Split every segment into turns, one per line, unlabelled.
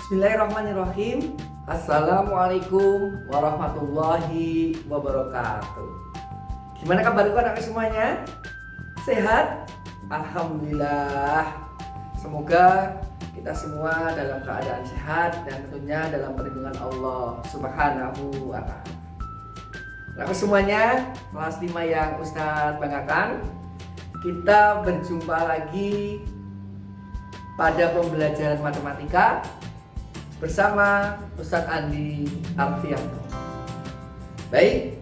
Bismillahirrahmanirrahim. Assalamualaikum warahmatullahi wabarakatuh. Gimana kabarku anak semuanya? Sehat? Alhamdulillah. Semoga kita semua dalam keadaan sehat dan tentunya dalam perlindungan Allah Subhanahu wa ta'ala. Anak semuanya, kelas 5 yang Ustadz banggakan, kita berjumpa lagi pada pembelajaran matematika bersama Ustadz Andi Alfianto. Baik,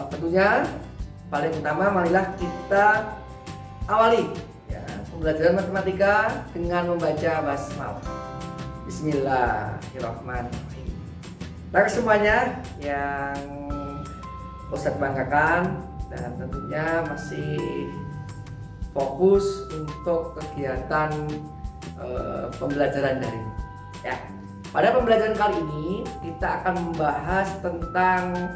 tentunya paling utama marilah kita awali ya, pembelajaran matematika dengan membaca basmalah. Bismillahirrahmanirrahim. Nah, semuanya yang Ustadz banggakan dan tentunya masih fokus untuk kegiatan pembelajaran daring. Ya, pada pembelajaran kali ini kita akan membahas tentang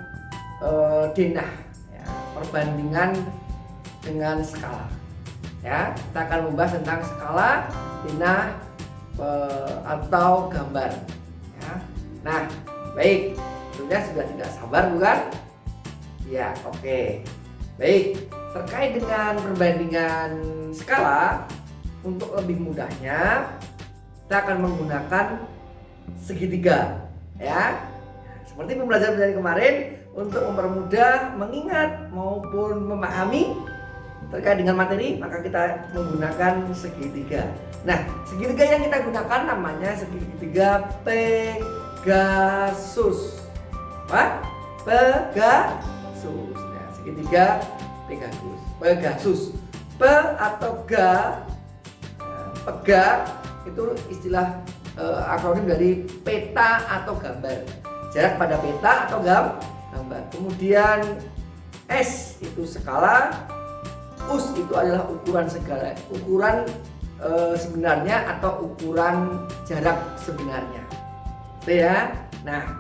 denah, ya, perbandingan dengan skala. Ya, kita akan membahas tentang skala, denah, atau gambar. Ya. Nah, baik, tentunya sudah tidak sabar bukan? Ya, oke. Baik, terkait dengan perbandingan skala, untuk lebih mudahnya kita akan menggunakan segitiga, ya. Seperti pembelajaran kemarin, untuk mempermudah mengingat maupun memahami terkait dengan materi, maka kita menggunakan segitiga. Nah, segitiga yang kita gunakan namanya segitiga Pegasus. Apa? Pegasus. Nah, segitiga Pegasus. Pe atau ga, pega itu istilah akronim dari peta atau gambar. Jarak pada peta atau gambar. Kemudian S itu skala, us itu adalah ukuran sebenarnya atau ukuran jarak sebenarnya. Oke ya. Nah,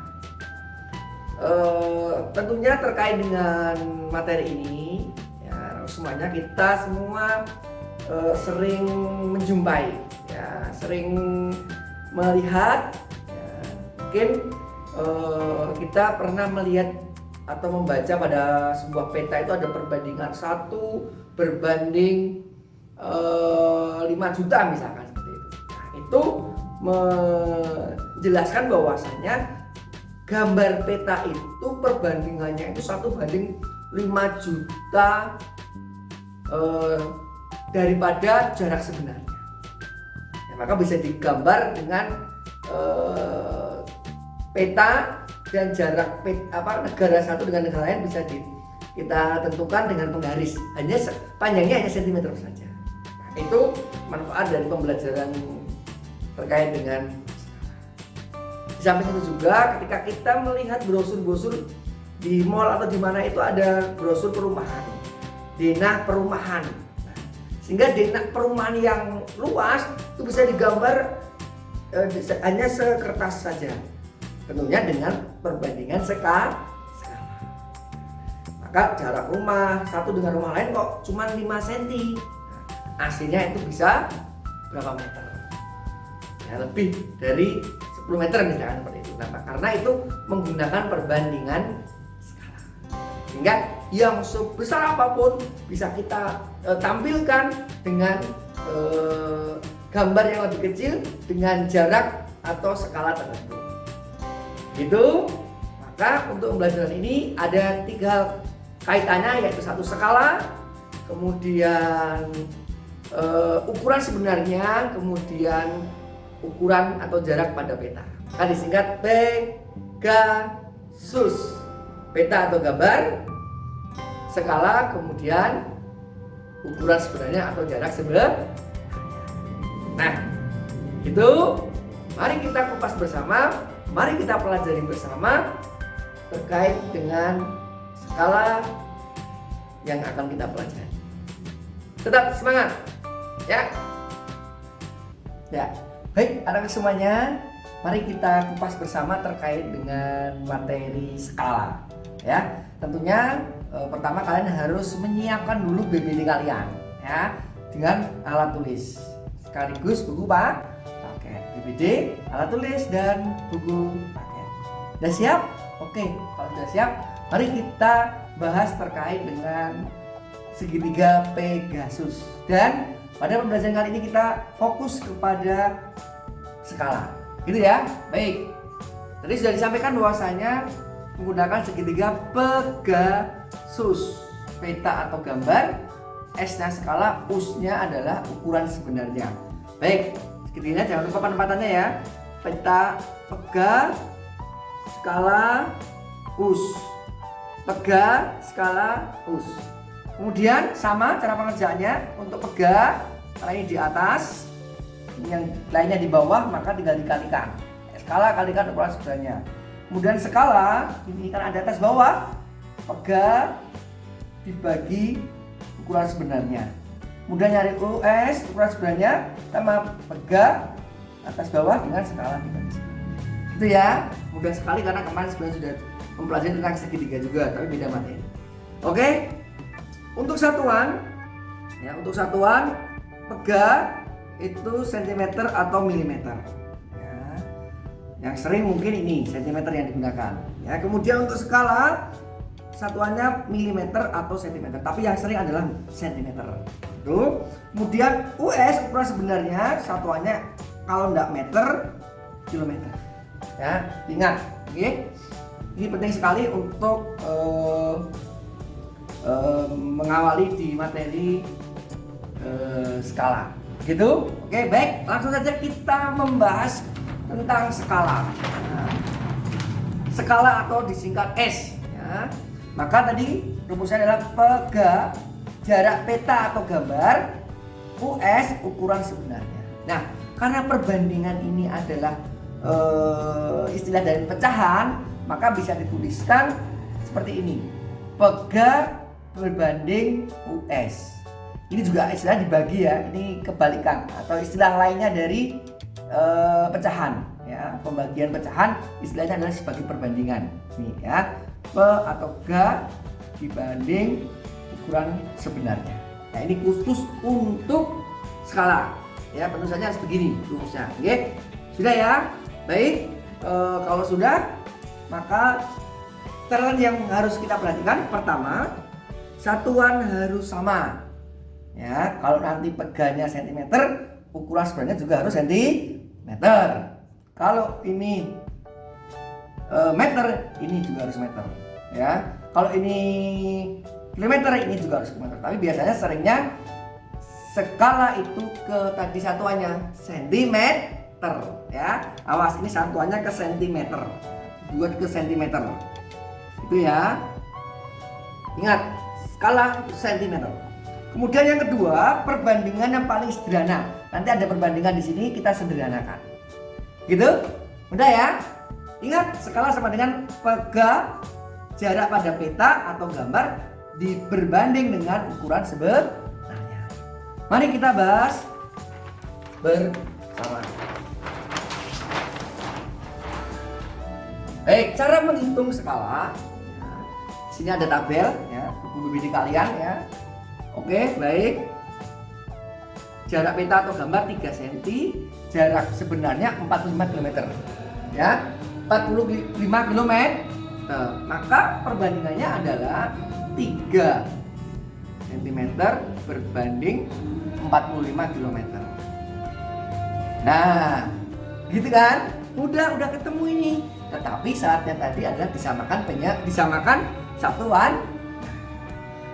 tentunya terkait dengan materi ini, ya, semuanya kita semua sering menjumpai, ya, sering melihat, ya, mungkin kita pernah melihat atau membaca pada sebuah peta itu ada perbandingan 1 berbanding 5 juta misalkan seperti itu. Nah, itu menjelaskan bahwasanya gambar peta itu perbandingannya itu 1 banding 5 juta daripada jarak sebenarnya. Ya, maka bisa digambar dengan peta dan jarak negara satu dengan negara lain bisa kita tentukan dengan penggaris, panjangnya hanya sentimeter saja. Nah, itu manfaat dari pembelajaran terkait dengan di samping itu juga ketika kita melihat brosur-brosur di mall atau di mana itu ada brosur perumahan, denah perumahan. Nah, sehingga denah perumahan yang luas itu bisa digambar hanya sekertas saja. Tentunya dengan perbandingan skala. Maka jarak rumah satu dengan rumah lain kok cuma 5 cm. Nah, aslinya itu bisa berapa meter? Ya, lebih dari 10 meter misalkan seperti itu. Nah, karena itu menggunakan perbandingan skala. Sehingga yang sebesar apapun bisa kita tampilkan dengan gambar yang lebih kecil dengan jarak atau skala tertentu. Gitu. Maka untuk pembelajaran ini ada 3 kaitannya, yaitu 1 skala, kemudian ukuran sebenarnya, kemudian ukuran atau jarak pada peta. Kan disingkat Pegasus. Peta atau gambar, skala, kemudian ukuran sebenarnya atau jarak sebenarnya. Nah, itu mari kita kupas bersama. Mari kita pelajari bersama terkait dengan skala yang akan kita pelajari. Tetap semangat, ya. Ya, baik anak semuanya, mari kita kupas bersama terkait dengan materi skala. Ya, tentunya pertama kalian harus menyiapkan dulu BBT kalian, ya, dengan alat tulis sekaligus buku paket. BPD, alat tulis, dan buku paket. Sudah siap? Oke, kalau sudah siap, mari kita bahas terkait dengan segitiga Pegasus. Dan pada pembelajaran kali ini kita fokus kepada skala, gitu ya. Baik, tadi sudah disampaikan bahwasanya menggunakan segitiga Pegasus, peta atau gambar, S-nya skala, US-nya adalah ukuran sebenarnya. Baik, segitiganya jangan lupa penempatannya ya. Peta, pega, skala, US. Pega, skala, US. Kemudian sama cara pengerjaannya. Untuk pega, karena ini di atas, ini yang lainnya di bawah, maka tinggal dikalikan. Skala kalikan ukuran sebenarnya. Kemudian skala, ini kan ada atas bawah, pega dibagi ukuran sebenarnya. Kemudian nyari US ukuran sebenarnya sama pega atas bawah dengan skala dibagi. Itu ya, mudah sekali karena kemarin sebenarnya sudah mempelajari tentang segitiga juga, tapi beda materi. Oke, untuk satuan, ya untuk satuan pega itu sentimeter atau milimeter. Ya, yang sering mungkin ini sentimeter yang digunakan. Ya, kemudian untuk skala satuannya milimeter atau sentimeter, tapi yang sering adalah sentimeter. Itu. Kemudian US ukuran sebenarnya satuannya kalau enggak meter, kilometer. Ya, ingat, oke? Ini penting sekali untuk mengawali di materi skala. Gitu? Oke, baik. Langsung saja kita membahas tentang skala. Nah, skala atau disingkat S. Ya. Maka tadi rumusnya adalah pega jarak peta atau gambar, US ukuran sebenarnya. Nah, karena perbandingan ini adalah istilah dari pecahan, maka bisa dituliskan seperti ini. Pega berbanding US. Ini juga istilah dibagi ya, ini kebalikan atau istilah lainnya dari pecahan ya. Pembagian pecahan istilahnya adalah sebagai perbandingan. Nih ya. P atau ga dibanding ukuran sebenarnya. Nah, ini khusus untuk skala. Ya, penulisannya harus begini rumusnya. Oke. Sudah ya? Baik. Kalau sudah, maka catatan yang harus kita perhatikan pertama, satuan harus sama. Ya, kalau nanti peganya cm, ukuran sebenarnya juga harus cm. Kalau ini meter, ini juga harus meter. Ya, kalau ini kilometer, ini juga harus kilometer. Tapi biasanya seringnya skala itu ke tadi satuannya sentimeter. Ya, awas ini satuannya ke sentimeter, buat ke sentimeter. Itu ya. Ingat, skala sentimeter. Kemudian yang kedua, perbandingan yang paling sederhana. Nanti ada perbandingan di sini, kita sederhanakan. Gitu? Mudah ya? Ingat, skala sama dengan pega jarak pada peta atau gambar berbanding dengan ukuran sebenarnya. Mari kita bahas bersama. Baik, cara menghitung skala. Di sini ada tabel ya, buku BPD kalian ya. Oke, baik. Jarak peta atau gambar 3 cm, jarak sebenarnya 45 km. Ya, 45 km. Maka perbandingannya adalah 3 cm berbanding 45 km. Nah, gitu kan? Udah ketemu ini. Tetapi saatnya tadi adalah disamakan satuan.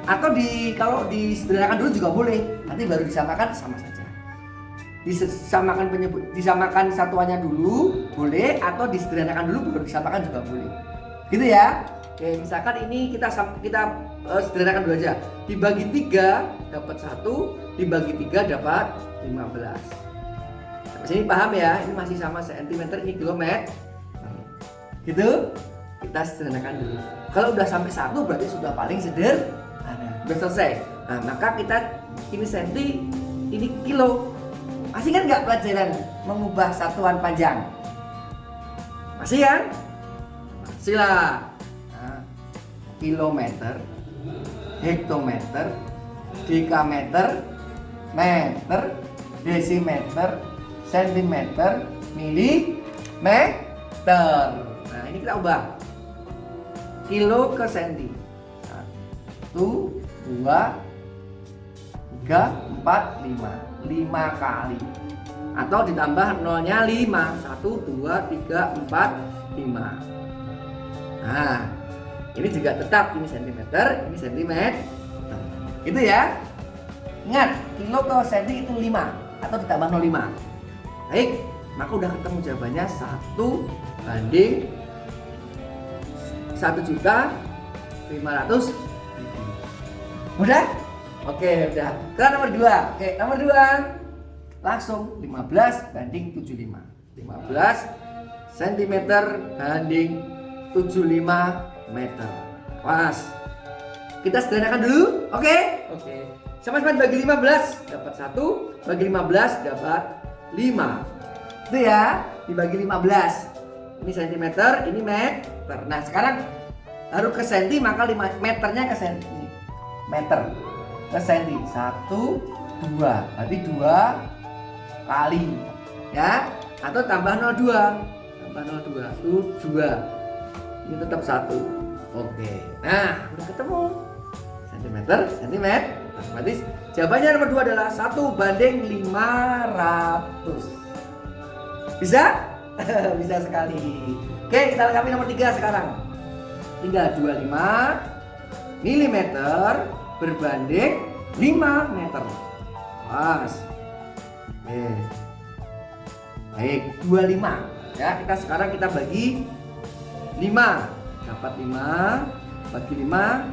Atau kalau disederhanakan dulu juga boleh. Nanti baru disamakan sama saja. Disamakan satuannya dulu boleh, atau disederhanakan dulu baru disamakan juga boleh. Gitu ya. Oke, misalkan ini kita sederhanakan dulu aja. Dibagi 3 dapat 1, dibagi 3 dapat 15. Sampai sini paham ya? Ini masih sama sentimeter, ini kilometer. Gitu. Kita sederhanakan dulu. Kalau udah sampai 1 berarti sudah paling sederhana. Udah selesai. Nah, maka kita ini senti, ini kilo. Masih kan nggak pelajaran mengubah satuan panjang? Masih kan? Masih lah. Nah, kilometer, hektometer, dekameter, meter, desimeter, sentimeter, milimeter. Nah, ini kita ubah kilo ke senti. 1, 2, 3, 4, 5 kali. Atau ditambah nolnya 5. 1, 2, 3, 4, 5. Nah, ini juga tetap ini sentimeter, ini sentimeter. Itu ya. Ingat, kilo ke senti itu 5 atau ditambah 0,5. Baik, maka udah ketemu jawabannya 1 banding 1.500.000. Udah? Oke, udah. Kita nomor 2. Oke, nomor 2. Langsung 15 banding 75. 15 cm banding 75 meter. Pas. Kita sederhanakan dulu. Oke? Oke. Sama-sama bagi 15 dapat 1, bagi 15 dapat 5. Itu ya, dibagi 15. Ini sentimeter, ini meter. Nah, sekarang harus ke senti, maka 5 meternya ke senti. Meter ke senti. 1, 2. Berarti 2 kali. Ya, atau tambah 0,2. Tambah 0,2. Itu 2. Ini tetap 1. Oke. Nah, udah ketemu. Sentimeter, sentimeter. Otomatis jawabannya nomor 2 adalah 1 banding 500. Bisa? Bisa sekali. Oke, kita lengkapi nomor 3 sekarang. Tinggal 25 mm berbanding 5 meter. Pas. Oke. Baik, 25. Ya, sekarang kita bagi 5. Dapat 5 bagi 5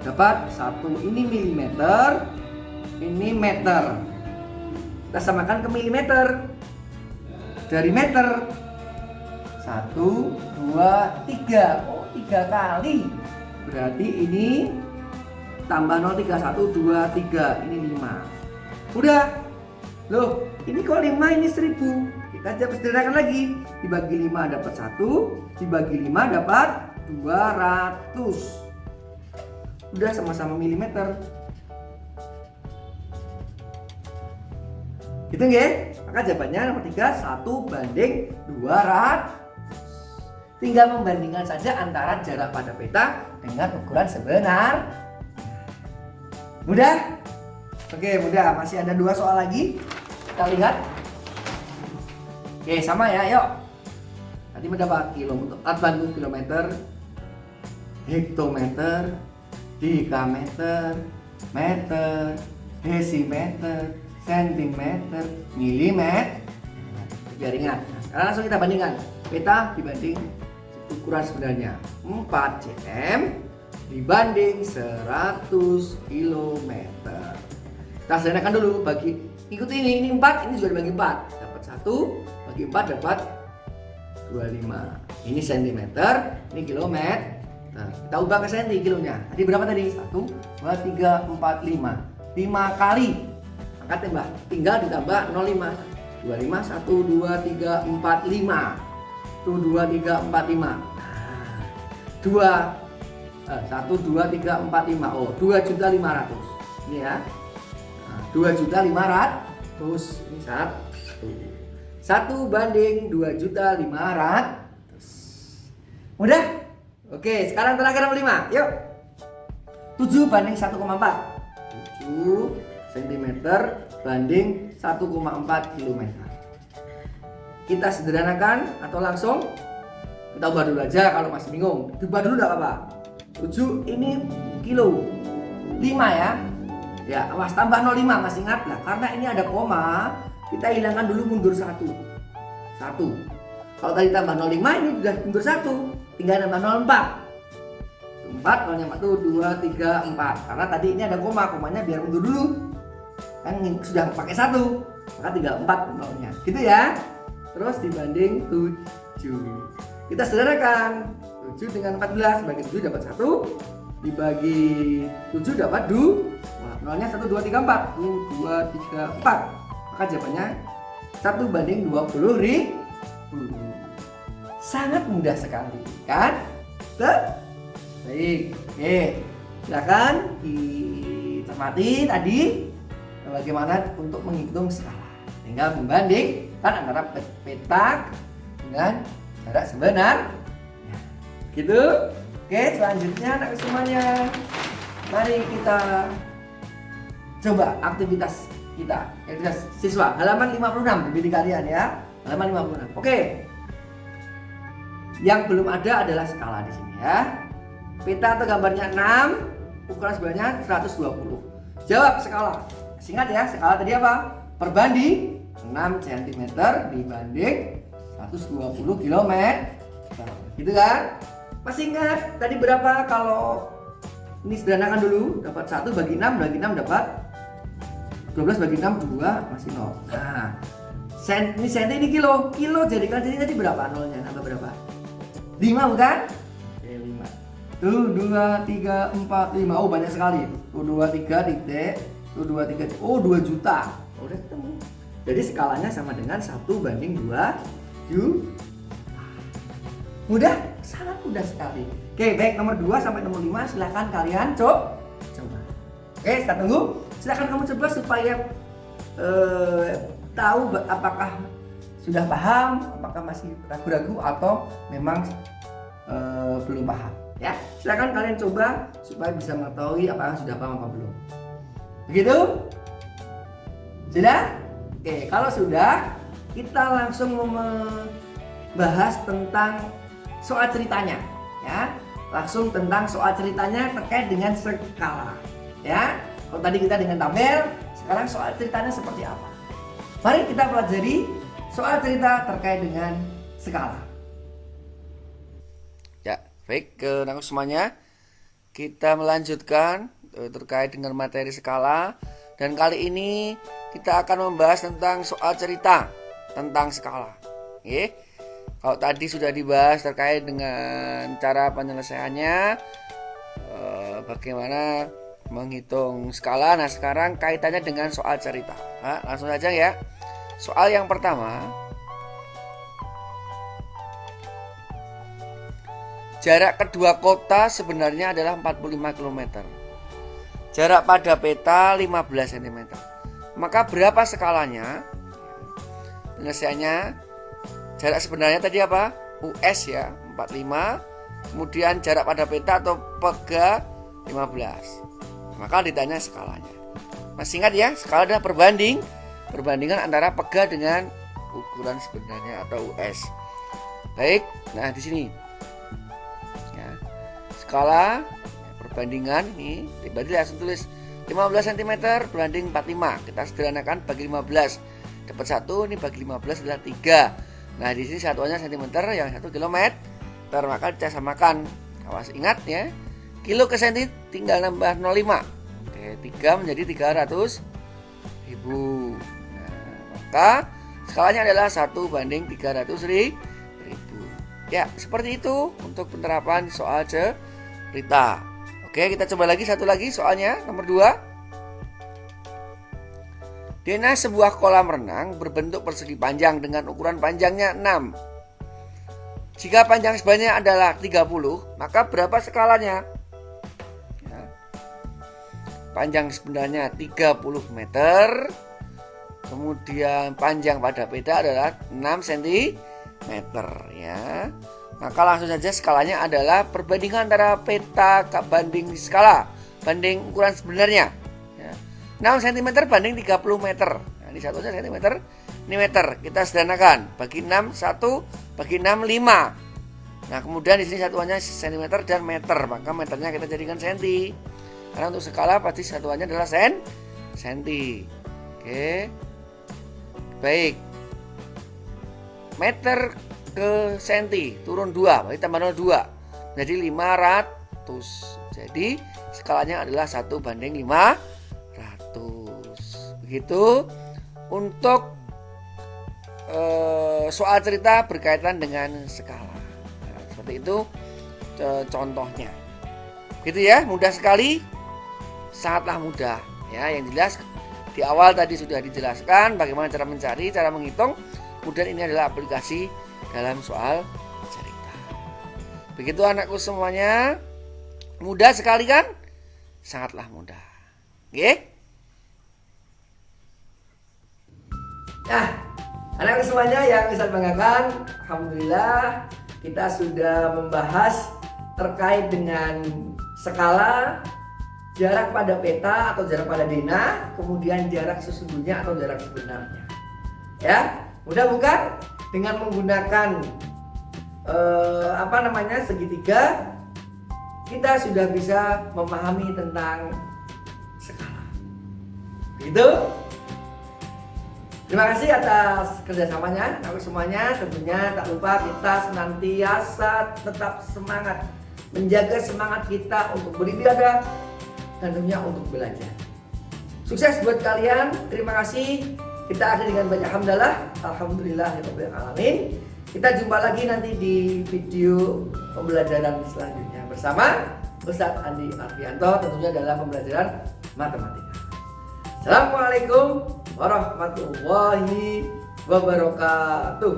dapat 1. Ini milimeter, ini meter. Kita samakan ke milimeter. Dari meter 1, 2, 3. Oh, 3 kali. Berarti ini tambah 0,3. 1, 2, 3. Ini 5. Udah. Loh, ini kok 5, ini 1000. Kita sederhanakan lagi. Dibagi 5 dapat 1, dibagi 5 dapat 200. Udah sama-sama milimeter. Gitu nggih? Maka jawabannya nomor 3 1 banding 200. Tinggal membandingkan saja antara jarak pada peta dengan ukuran sebenar. Mudah? Oke, mudah. Masih ada 2 soal lagi. Kita lihat. Oke, sama ya, yuk. Nanti mendapat kilometer, hektometer, dekameter, meter, desimeter, sentimeter, milimeter. Biar ingat. Nah, sekarang langsung kita bandingkan. Peta dibanding ukuran sebenarnya 4 cm dibanding 100 km. Kita sederhanakan dulu, bagi ikuti ini 4, ini juga dibagi 4. Dapat 1, bagi 4 dapat 25. Ini sentimeter, ini kilometer. Nah, kita ubah ke senti kilonya. Tadi berapa tadi? 1, 2, 3, 4, 5. 5 kali. Maka tinggal ditambah 0,5. 25, 1, 2, 3, 4, 5. 1, 2, 3, 4, 5. Nah, 1, 2, 3, 4, 5. Oh, 2.500.000. Ini ya. Nah, 2.500.000. Ini 1 banding 2.500.000. Mudah? Oke, sekarang terakhir nomor 5. Yuk. 7 banding 1,4. 7 cm banding 1,4 km. Kita sederhanakan atau langsung kita ubah dulu aja kalau masih bingung. Diubah dulu enggak apa-apa. 7 ini kilo. 5 ya. Ya, awas tambah 0,5 masih ingat lah. Karena ini ada koma, kita hilangkan dulu mundur 1. Kalau tadi tambah 0,5 ini sudah mundur 1. Tinggal nambah 0,4. 4 nolnya 4 tuh 2, 3, 4. Karena tadi ini ada koma, komanya biar mundur dulu. Kan sudah pakai 1. Maka tinggal 4 nolnya. Gitu ya. Terus dibanding 7. Kita sederhanakan. 7 dengan 14 bagi 7 dapat 1. Dibagi 7 dapat 2. Wah, nolnya 1, 2, 3, 4. 1, 2, 3, 4. Maka jawabannya 1 banding 20.000. Sangat mudah sekali, kan? Baik, oke. Silakan dicermati tadi bagaimana untuk menghitung skala. Tinggal membanding perbandingkan antara peta dengan jarak sebenarnya. Gitu. Oke, selanjutnya anak semuanya, mari kita coba aktivitas kita. Aktivitas siswa halaman 56 di kalian ya. Halaman 56. Oke. Yang belum ada adalah skala di sini ya. Peta atau gambarnya 6, ukuran sebenarnya 120. Jawab skala. Ingat ya, skala tadi apa? Perbanding 6 cm dibanding 120 km. Gitu kan? Masih ingat tadi berapa? Kalau ini sederhanakan dulu, dapat 1 bagi 6 dapat 12 bagi 6 2 masih 0. Nah, ini senti ini kilo. Kilo jadikan sini tadi berapa nolnya? Nambah berapa? 5 bukan? Oke, 5. Tuh 2 3 4 5. Oh, banyak sekali. Tuh 2 3 titik. Tuh 2 3. Oh, 2 juta. Oh, udah ketemu. Jadi skalanya sama dengan 1 banding 2 juta. Mudah? Sangat mudah sekali. Oke, baik, nomor 2 sampai nomor 5 silahkan kalian coba. Oke, kita tunggu. Silahkan kamu coba supaya tahu apakah sudah paham, apakah masih ragu-ragu atau memang belum paham. Ya, silahkan kalian coba supaya bisa mengetahui apakah sudah paham atau belum. Begitu? Sudah? Oke, kalau sudah, kita langsung membahas tentang soal ceritanya, ya. Langsung tentang soal ceritanya terkait dengan skala, ya. Kalau tadi kita dengan tabel, sekarang soal ceritanya seperti apa? Mari kita pelajari soal cerita terkait dengan skala. Ya, baik, anak semuanya, kita melanjutkan terkait dengan materi skala, dan kali ini kita akan membahas tentang soal cerita tentang skala. Oke. Kalau tadi sudah dibahas terkait dengan cara penyelesaiannya, bagaimana menghitung skala. Nah, sekarang kaitannya dengan soal cerita. Nah, langsung saja ya. Soal yang pertama, jarak kedua kota sebenarnya adalah 45 km. Jarak pada peta 15 cm. Maka berapa skalanya? Penyelesaiannya, jarak sebenarnya tadi apa? US ya, 45. Kemudian jarak pada peta atau pega 15. Maka ditanya skalanya. Masih ingat ya, skala adalah perbandingan antara pega dengan ukuran sebenarnya atau US. Baik, nah di sini ya, skala perbandingan ini berarti langsung tulis 15 cm banding 45. Kita sederhanakan bagi 15 dapat 1, ini bagi 15 adalah 3. Nah di sini satuannya cm, yang 1 km, maka kita samakan. Awas ingat ya, kilo ke senti tinggal nambah 0,5. Oke, 3 menjadi 300.000. Nah, maka skalanya adalah 1 banding 300.000. Ya, seperti itu untuk penerapan soal cerita. Oke, kita coba lagi satu lagi soalnya, nomor 2. Denah sebuah kolam renang berbentuk persegi panjang dengan ukuran panjangnya 6. Jika panjang sebenarnya adalah 30, maka berapa skalanya? Ya. Panjang sebenarnya 30 meter. Kemudian panjang pada peta adalah 6 cm ya. Maka langsung saja skalanya adalah perbandingan antara peta banding skala banding ukuran sebenarnya ya. 6 cm banding 30 meter. Nah, ini satunya cm, ini meter. Kita sederhanakan, bagi 6 1, bagi 6 5. Nah, kemudian di sini satuannya cm dan meter, maka meternya kita jadikan senti. Karena untuk skala pasti satuannya adalah senti. Oke. Baik. Meter ke senti turun 2, berarti tambah 0,2 jadi 500. Jadi skalanya adalah 1 banding 500. Begitu untuk soal cerita berkaitan dengan skala. Nah, seperti itu contohnya. Begitu ya, mudah sekali, sangatlah mudah ya. Yang jelas di awal tadi sudah dijelaskan bagaimana cara mencari, cara menghitung. Kemudian ini adalah aplikasi dalam soal cerita. Begitu anakku semuanya. Mudah sekali kan? Sangatlah mudah. Oke?
Nah,
Anak semuanya yang Ustaz banggakan, alhamdulillah kita sudah membahas terkait dengan skala, jarak pada peta atau jarak pada denah, kemudian jarak sesungguhnya atau jarak sebenarnya. Ya, mudah bukan? Dengan menggunakan segitiga, kita sudah bisa memahami tentang skala. Begitu? Terima kasih atas kerjasamanya, aku semuanya. Tentunya tak lupa kita senantiasa tetap semangat, menjaga semangat kita untuk beribadah dan tentunya untuk belajar. Sukses buat kalian. Terima kasih. Kita akhiri dengan banyak hamdalah. Alhamdulillahirabbil alamin. Kita jumpa lagi nanti di video pembelajaran selanjutnya bersama Ustadz Andi Arfianto, tentunya dalam pembelajaran matematika. Assalamualaikum warahmatullahi wabarakatuh.